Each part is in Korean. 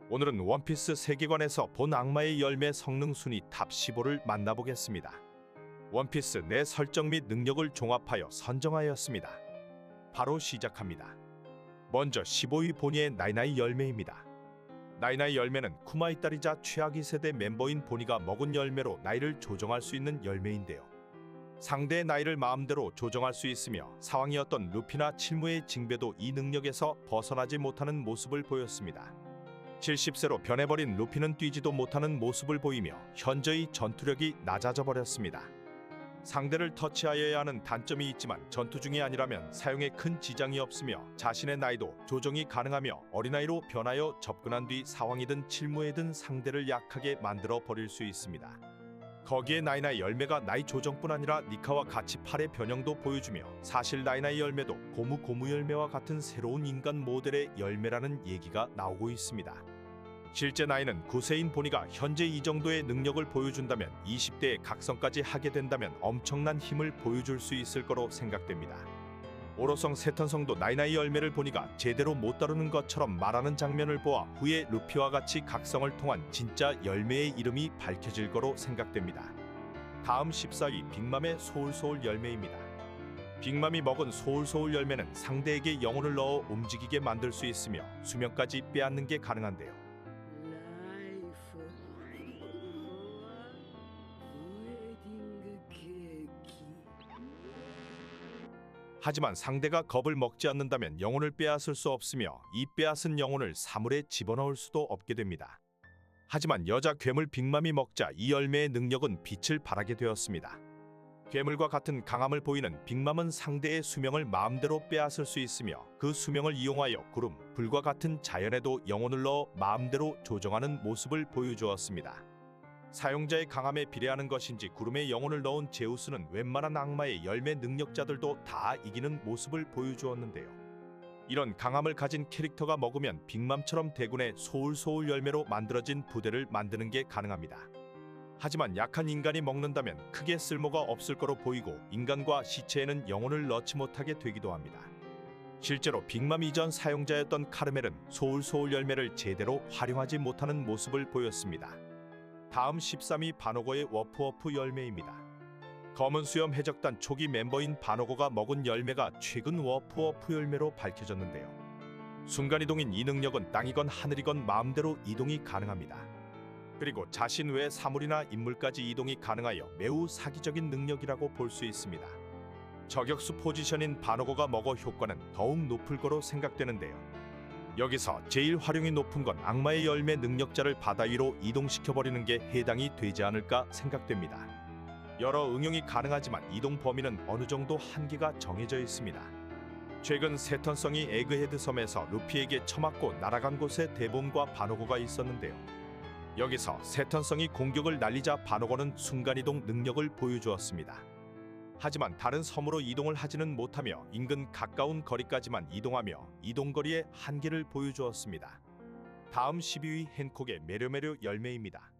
오늘은 원피스 세계관에서 본 악마의 열매 성능 순위 탑 15를 만나보겠습니다. 원피스 내 설정 및 능력을 종합하여 선정하였습니다. 바로 시작합니다. 먼저 15위 보니의 나이나이 열매입니다. 나이나이 열매는 쿠마의 딸이자 최악 2세대 멤버인 보니가 먹은 열매로 나이를 조정할 수 있는 열매인데요. 상대의 나이를 마음대로 조정할 수 있으며 사왕이었던 루피나 칠무의 징배도 이 능력에서 벗어나지 못하는 모습을 보였습니다. 70세로 변해버린 루피는 뛰지도 못하는 모습을 보이며 현저히 전투력이 낮아져 버렸습니다. 상대를 터치하여야 하는 단점이 있지만 전투 중이 아니라면 사용에 큰 지장이 없으며 자신의 나이도 조정이 가능하며 어린아이로 변하여 접근한 뒤 사왕이든 칠무이든 상대를 약하게 만들어 버릴 수 있습니다. 거기에 나이나이 열매가 나이 조정뿐 아니라 니카와 같이 팔의 변형도 보여주며 사실 나이나이 열매도 고무 열매와 같은 새로운 인간 모델의 열매라는 얘기가 나오고 있습니다. 실제 나이는 9세인 보니가 현재 이 정도의 능력을 보여준다면 20대에 각성까지 하게 된다면 엄청난 힘을 보여줄 수 있을 거로 생각됩니다. 오로성 세턴성도 나이나이 열매를 보니가 제대로 못 다루는 것처럼 말하는 장면을 보아 후에 루피와 같이 각성을 통한 진짜 열매의 이름이 밝혀질 거로 생각됩니다. 다음 14위 빅맘의 소울소울 열매입니다. 빅맘이 먹은 소울소울 열매는 상대에게 영혼을 넣어 움직이게 만들 수 있으며 수명까지 빼앗는 게 가능한데요. 하지만 상대가 겁을 먹지 않는다면 영혼을 빼앗을 수 없으며 이 빼앗은 영혼을 사물에 집어넣을 수도 없게 됩니다. 하지만 여자 괴물 빅맘이 먹자 이 열매의 능력은 빛을 발하게 되었습니다. 괴물과 같은 강함을 보이는 빅맘은 상대의 수명을 마음대로 빼앗을 수 있으며 그 수명을 이용하여 구름, 불과 같은 자연에도 영혼을 넣어 마음대로 조정하는 모습을 보여주었습니다. 사용자의 강함에 비례하는 것인지 구름에 영혼을 넣은 제우스는 웬만한 악마의 열매 능력자들도 다 이기는 모습을 보여주었는데요. 이런 강함을 가진 캐릭터가 먹으면 빅맘처럼 대군의 소울소울 열매로 만들어진 부대를 만드는 게 가능합니다. 하지만 약한 인간이 먹는다면 크게 쓸모가 없을 거로 보이고 인간과 시체에는 영혼을 넣지 못하게 되기도 합니다. 실제로 빅맘 이전 사용자였던 카르멜은 소울소울 열매를 제대로 활용하지 못하는 모습을 보였습니다. 다음 13위 바노거의 워프워프 열매입니다. 검은 수염 해적단 초기 멤버인 바노거가 먹은 열매가 최근 워프워프 열매로 밝혀졌는데요. 순간이동인 이 능력은 땅이건 하늘이건 마음대로 이동이 가능합니다. 그리고 자신 외 사물이나 인물까지 이동이 가능하여 매우 사기적인 능력이라고 볼 수 있습니다. 저격수 포지션인 바노거가 먹어 효과는 더욱 높을 거로 생각되는데요. 여기서 제일 활용이 높은 건 악마의 열매 능력자를 바다 위로 이동시켜버리는 게 해당이 되지 않을까 생각됩니다. 여러 응용이 가능하지만 이동 범위는 어느 정도 한계가 정해져 있습니다. 최근 세턴성이 에그헤드 섬에서 루피에게 처맞고 날아간 곳에 대본과 바노거가 있었는데요. 여기서 세턴성이 공격을 날리자 바노거는 순간이동 능력을 보여주었습니다. 하지만 다른 섬으로 이동을 하지는 못하며 인근 가까운 거리까지만 이동하며 이동거리의 한계를 보여주었습니다. 다음 12위 헨콕의 메료메료 열매입니다.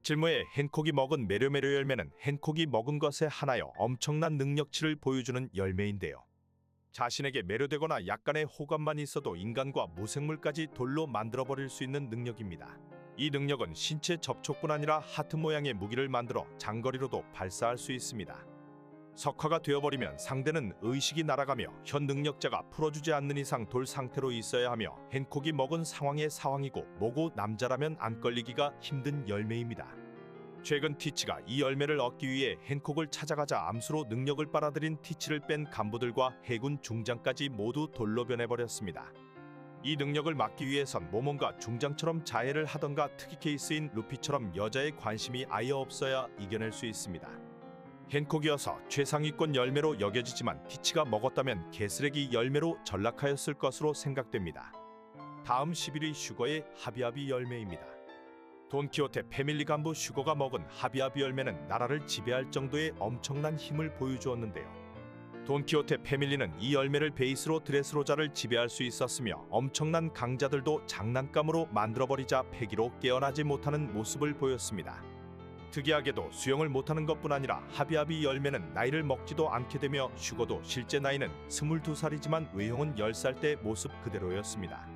질무에 헨콕이 먹은 메료메료 열매는 헨콕이 먹은 것에 한하여 엄청난 능력치를 보여주는 열매인데요. 자신에게 매료되거나 약간의 호감만 있어도 인간과 무생물까지 돌로 만들어버릴 수 있는 능력입니다. 이 능력은 신체 접촉뿐 아니라 하트 모양의 무기를 만들어 장거리로도 발사할 수 있습니다. 석화가 되어버리면 상대는 의식이 날아가며 현 능력자가 풀어주지 않는 이상 돌 상태로 있어야 하며 헨콕이 먹은 상황의 사왕이고 뭐고 남자라면 안 걸리기가 힘든 열매입니다. 최근 티치가 이 열매를 얻기 위해 헨콕을 찾아가자 암수로 능력을 빨아들인 티치를 뺀 간부들과 해군 중장까지 모두 돌로 변해버렸습니다. 이 능력을 막기 위해선 모몬과 중장처럼 자해를 하던가 특이 케이스인 루피처럼 여자의 관심이 아예 없어야 이겨낼 수 있습니다. 헨콕이어서 최상위권 열매로 여겨지지만 티치가 먹었다면 개쓰레기 열매로 전락하였을 것으로 생각됩니다. 다음 11위 슈거의 하비하비 열매입니다. 돈키호테 패밀리 간부 슈거가 먹은 하비하비 열매는 나라를 지배할 정도의 엄청난 힘을 보여주었는데요. 돈키호테 패밀리는 이 열매를 베이스로 드레스로자를 지배할 수 있었으며 엄청난 강자들도 장난감으로 만들어버리자 패기로 깨어나지 못하는 모습을 보였습니다. 특이하게도 수영을 못하는 것뿐 아니라 하비하비 열매는 나이를 먹지도 않게 되며 슈거도 실제 나이는 22살이지만 외형은 10살 때 모습 그대로였습니다.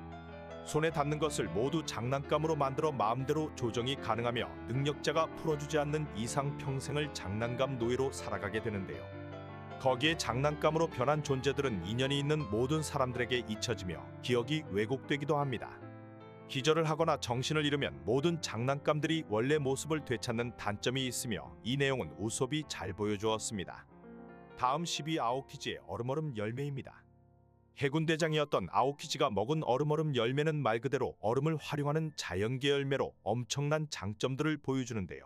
손에 닿는 것을 모두 장난감으로 만들어 마음대로 조정이 가능하며 능력자가 풀어주지 않는 이상 평생을 장난감 노예로 살아가게 되는데요. 거기에 장난감으로 변한 존재들은 인연이 있는 모든 사람들에게 잊혀지며 기억이 왜곡되기도 합니다. 기절을 하거나 정신을 잃으면 모든 장난감들이 원래 모습을 되찾는 단점이 있으며 이 내용은 우솝이 잘 보여주었습니다. 다음 12 아오키지의 얼음얼음 열매입니다. 해군 대장이었던 아오키지가 먹은 얼음얼음 열매는 말 그대로 얼음을 활용하는 자연계 열매로 엄청난 장점들을 보여주는데요.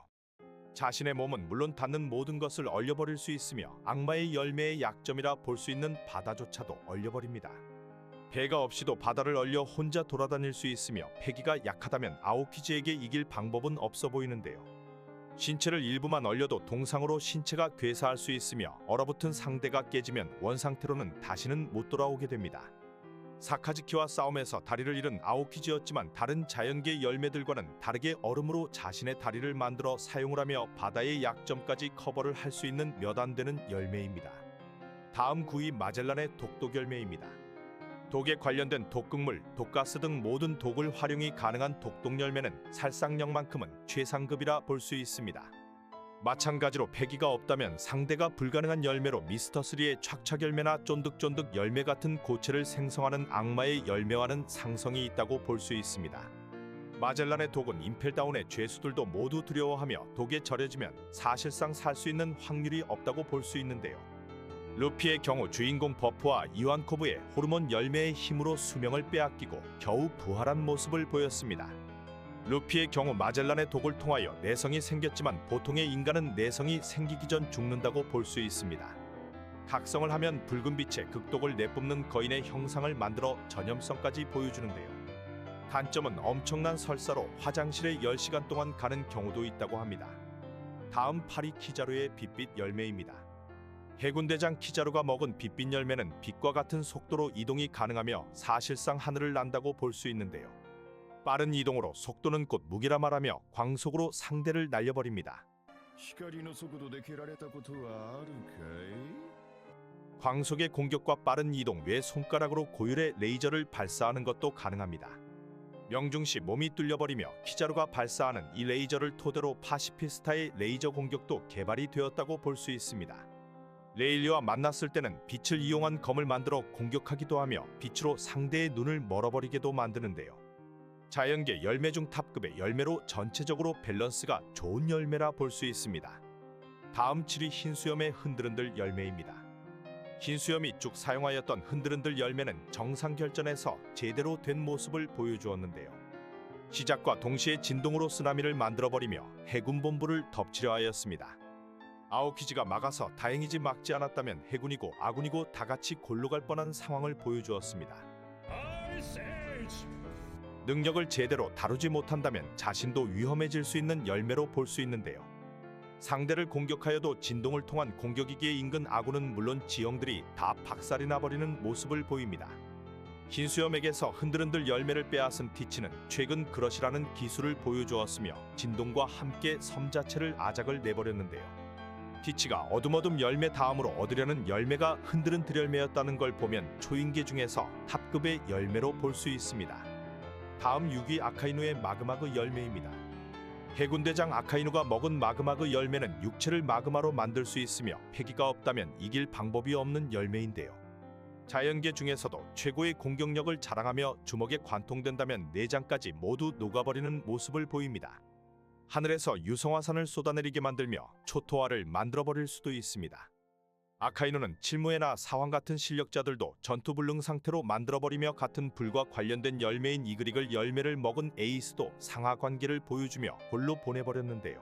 자신의 몸은 물론 닿는 모든 것을 얼려버릴 수 있으며 악마의 열매의 약점이라 볼 수 있는 바다조차도 얼려버립니다. 배가 없이도 바다를 얼려 혼자 돌아다닐 수 있으며 패기가 약하다면 아오키지에게 이길 방법은 없어 보이는데요. 신체를 일부만 얼려도 동상으로 신체가 괴사할 수 있으며 얼어붙은 상대가 깨지면 원상태로는 다시는 못 돌아오게 됩니다. 사카즈키와 싸움에서 다리를 잃은 아오키지였지만 다른 자연계 열매들과는 다르게 얼음으로 자신의 다리를 만들어 사용을 하며 바다의 약점까지 커버를 할 수 있는 몇 안 되는 열매입니다. 다음 9위 마젤란의 독독 열매입니다. 독에 관련된 독극물, 독가스 등 모든 독을 활용이 가능한 독독 열매는 살상력만큼은 최상급이라 볼 수 있습니다. 마찬가지로 패기가 없다면 상대가 불가능한 열매로 미스터3의 착착 열매나 쫀득쫀득 열매 같은 고체를 생성하는 악마의 열매와는 상성이 있다고 볼 수 있습니다. 마젤란의 독은 임펠다운의 죄수들도 모두 두려워하며 독에 절여지면 사실상 살 수 있는 확률이 없다고 볼 수 있는데요. 루피의 경우 주인공 버프와 이완코브의 호르몬 열매의 힘으로 수명을 빼앗기고 겨우 부활한 모습을 보였습니다. 루피의 경우 마젤란의 독을 통하여 내성이 생겼지만 보통의 인간은 내성이 생기기 전 죽는다고 볼 수 있습니다. 각성을 하면 붉은 빛의 극독을 내뿜는 거인의 형상을 만들어 전염성까지 보여주는데요. 단점은 엄청난 설사로 화장실에 10시간 동안 가는 경우도 있다고 합니다. 다음 파리 키자루의 빛빛 열매입니다. 해군대장 키자루가 먹은 빛빛 열매는 빛과 같은 속도로 이동이 가능하며 사실상 하늘을 난다고 볼 수 있는데요. 빠른 이동으로 속도는 곧 무기라 말하며 광속으로 상대를 날려버립니다. 광속의 공격과 빠른 이동 외 손가락으로 고율의 레이저를 발사하는 것도 가능합니다. 명중시 몸이 뚫려버리며 키자루가 발사하는 이 레이저를 토대로 파시피스타의 레이저 공격도 개발이 되었다고 볼 수 있습니다. 레일리와 만났을 때는 빛을 이용한 검을 만들어 공격하기도 하며 빛으로 상대의 눈을 멀어버리게도 만드는데요. 자연계 열매 중 탑급의 열매로 전체적으로 밸런스가 좋은 열매라 볼 수 있습니다. 다음 7위 흰수염의 흔들흔들 열매입니다. 흰수염이 쭉 사용하였던 흔들흔들 열매는 정상결전에서 제대로 된 모습을 보여주었는데요. 시작과 동시에 진동으로 쓰나미를 만들어버리며 해군본부를 덮치려 하였습니다. 아오키지가 막아서 다행이지 막지 않았다면 해군이고 아군이고 다같이 골로 갈 뻔한 상황을 보여주었습니다. 능력을 제대로 다루지 못한다면 자신도 위험해질 수 있는 열매로 볼 수 있는데요. 상대를 공격하여도 진동을 통한 공격이기에 인근 아군은 물론 지형들이 다 박살이 나버리는 모습을 보입니다. 흰수염에게서 흔들흔들 열매를 빼앗은 티치는 최근 그럿이라는 기술을 보여주었으며 진동과 함께 섬 자체를 아작을 내버렸는데요. 티치가 어둠어둠 열매 다음으로 얻으려는 열매가 흔들흔들 열매였다는 걸 보면 초인계 중에서 탑급의 열매로 볼 수 있습니다. 다음 6위 아카이누의 마그마그 열매입니다. 해군대장 아카이누가 먹은 마그마그 열매는 육체를 마그마로 만들 수 있으며 패기가 없다면 이길 방법이 없는 열매인데요. 자연계 중에서도 최고의 공격력을 자랑하며 주먹에 관통된다면 내장까지 모두 녹아버리는 모습을 보입니다. 하늘에서 유성화산을 쏟아내리게 만들며 초토화를 만들어버릴 수도 있습니다. 아카이누는 칠무에나 사황 같은 실력자들도 전투불능 상태로 만들어버리며 같은 불과 관련된 열매인 이그릭을 열매를 먹은 에이스도 상하 관계를 보여주며 홀로 보내버렸는데요.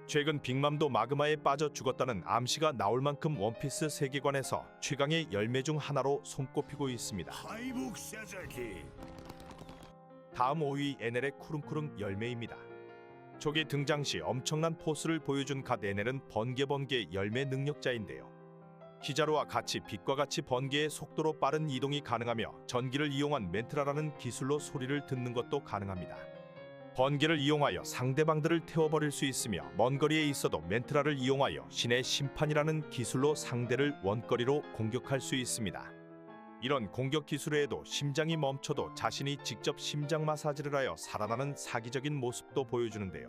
최근 빅맘도 마그마에 빠져 죽었다는 암시가 나올 만큼 원피스 세계관에서 최강의 열매 중 하나로 손꼽히고 있습니다. 다음 5위 에넬의 쿠릉쿠릉 열매입니다. 초기 등장 시 엄청난 포스를 보여준 갓 에넬은 번개 열매 능력자인데요. 키자루와 같이 빛과 같이 번개의 속도로 빠른 이동이 가능하며 전기를 이용한 멘트라라는 기술로 소리를 듣는 것도 가능합니다. 번개를 이용하여 상대방들을 태워버릴 수 있으며 먼 거리에 있어도 멘트라를 이용하여 신의 심판이라는 기술로 상대를 원거리로 공격할 수 있습니다. 이런 공격 기술에도 심장이 멈춰도 자신이 직접 심장 마사지를 하여 살아나는 사기적인 모습도 보여주는데요.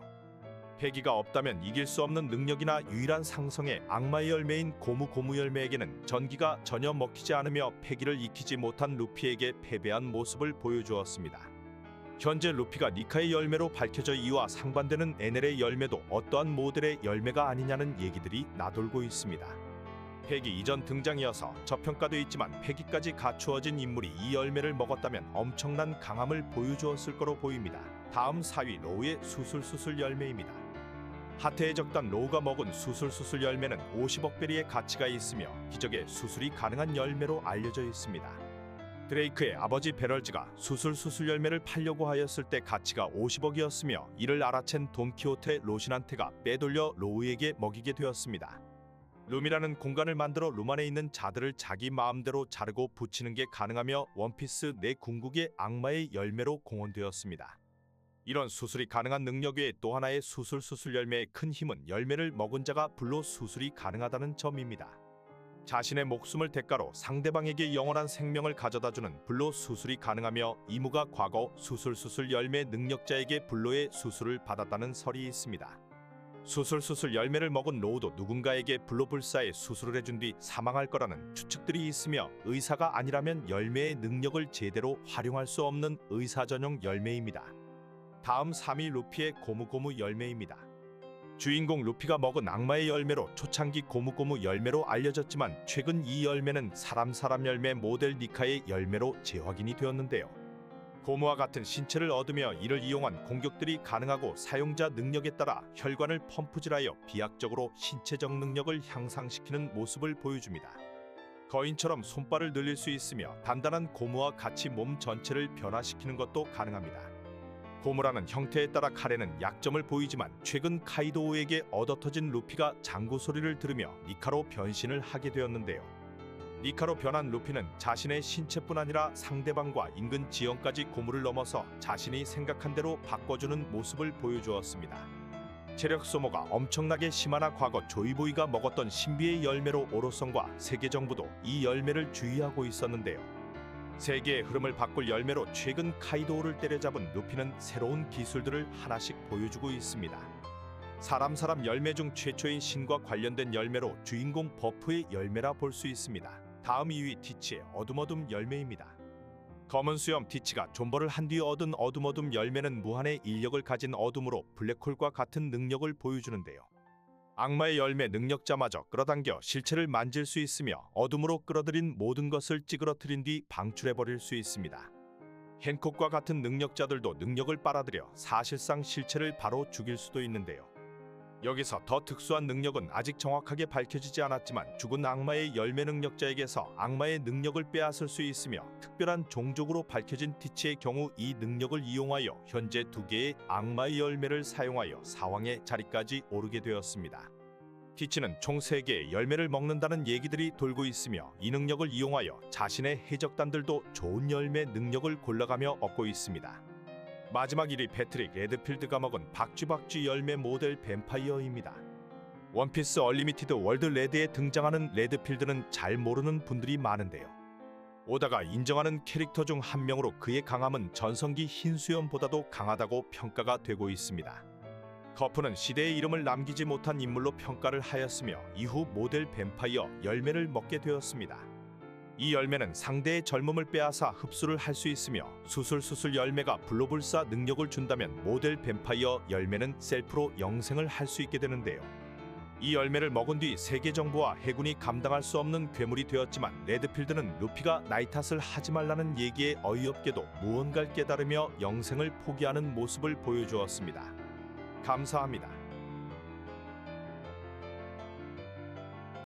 패기가 없다면 이길 수 없는 능력이나 유일한 상성의 악마의 열매인 고무 열매에게는 전기가 전혀 먹히지 않으며 패기를 익히지 못한 루피에게 패배한 모습을 보여주었습니다. 현재 루피가 니카의 열매로 밝혀져 이와 상반되는 에넬의 열매도 어떠한 모델의 열매가 아니냐는 얘기들이 나돌고 있습니다. 패기 이전 등장이어서 저평가돼 있지만 패기까지 갖추어진 인물이 이 열매를 먹었다면 엄청난 강함을 보여주었을 거로 보입니다. 다음 4위 로우의 수술 열매입니다. 하태의 적단 로우가 먹은 수술 열매는 50억 베리의 가치가 있으며 기적의 수술이 가능한 열매로 알려져 있습니다. 드레이크의 아버지 베럴즈가 수술 열매를 팔려고 하였을 때 가치가 50억이었으며 이를 알아챈 돈키호테 로신한테가 빼돌려 로우에게 먹이게 되었습니다. 룸이라는 공간을 만들어 룸 안에 있는 자들을 자기 마음대로 자르고 붙이는 게 가능하며 원피스 내 궁극의 악마의 열매로 공헌되었습니다. 이런 수술이 가능한 능력 외에 또 하나의 수술 열매의 큰 힘은 열매를 먹은 자가 불로 수술이 가능하다는 점입니다. 자신의 목숨을 대가로 상대방에게 영원한 생명을 가져다주는 불로 수술이 가능하며 이무가 과거 수술 열매 능력자에게 불로의 수술을 받았다는 설이 있습니다. 수술 열매를 먹은 로우도 누군가에게 불로불사의 수술을 해준 뒤 사망할 거라는 추측들이 있으며 의사가 아니라면 열매의 능력을 제대로 활용할 수 없는 의사 전용 열매입니다. 다음 3위 루피의 고무 열매입니다. 주인공 루피가 먹은 악마의 열매로 초창기 고무 열매로 알려졌지만 최근 이 열매는 사람 열매 모델 니카의 열매로 재확인이 되었는데요. 고무와 같은 신체를 얻으며 이를 이용한 공격들이 가능하고 사용자 능력에 따라 혈관을 펌프질하여 비약적으로 신체적 능력을 향상시키는 모습을 보여줍니다. 거인처럼 손발을 늘릴 수 있으며 단단한 고무와 같이 몸 전체를 변화시키는 것도 가능합니다. 고무라는 형태에 따라 칼에는 약점을 보이지만 최근 카이도우에게 얻어터진 루피가 장구 소리를 들으며 니카로 변신을 하게 되었는데요. 니카로 변한 루피는 자신의 신체뿐 아니라 상대방과 인근 지형까지 고무를 넘어서 자신이 생각한 대로 바꿔주는 모습을 보여주었습니다. 체력 소모가 엄청나게 심하나 과거 조이보이가 먹었던 신비의 열매로 오로성과 세계 정부도 이 열매를 주의하고 있었는데요. 세계의 흐름을 바꿀 열매로 최근 카이도우를 때려잡은 루피는 새로운 기술들을 하나씩 보여주고 있습니다. 사람 열매 중 최초인 신과 관련된 열매로 주인공 버프의 열매라 볼 수 있습니다. 다음 2위 티치의 어둠 열매입니다. 검은 수염 티치가 존버를 한 뒤 얻은 어둠 열매는 무한의 인력을 가진 어둠으로 블랙홀과 같은 능력을 보여주는데요. 악마의 열매 능력자마저 끌어당겨 실체를 만질 수 있으며 어둠으로 끌어들인 모든 것을 찌그러뜨린 뒤 방출해버릴 수 있습니다. 헨콕과 같은 능력자들도 능력을 빨아들여 사실상 실체를 바로 죽일 수도 있는데요. 여기서 더 특수한 능력은 아직 정확하게 밝혀지지 않았지만 죽은 악마의 열매 능력자에게서 악마의 능력을 빼앗을 수 있으며 특별한 종족으로 밝혀진 티치의 경우 이 능력을 이용하여 현재 2개의 악마의 열매를 사용하여 사왕의 자리까지 오르게 되었습니다. 티치는 총 3개의 열매를 먹는다는 얘기들이 돌고 있으며 이 능력을 이용하여 자신의 해적단들도 좋은 열매 능력을 골라가며 얻고 있습니다. 마지막 1위 패트릭 레드필드가 먹은 박쥐 열매 모델 뱀파이어입니다. 원피스 얼리미티드 월드 레드에 등장하는 레드필드는 잘 모르는 분들이 많은데요. 오다가 인정하는 캐릭터 중 한 명으로 그의 강함은 전성기 흰수염보다도 강하다고 평가가 되고 있습니다. 커프는 시대의 이름을 남기지 못한 인물로 평가를 하였으며 이후 모델 뱀파이어 열매를 먹게 되었습니다. 이 열매는 상대의 젊음을 빼앗아 흡수를 할 수 있으며 수술 열매가 불로불사 능력을 준다면 모델 뱀파이어 열매는 셀프로 영생을 할 수 있게 되는데요. 이 열매를 먹은 뒤 세계 정부와 해군이 감당할 수 없는 괴물이 되었지만 레드필드는 루피가 나이 탓을 하지 말라는 얘기에 어이없게도 무언가를 깨달으며 영생을 포기하는 모습을 보여주었습니다. 감사합니다.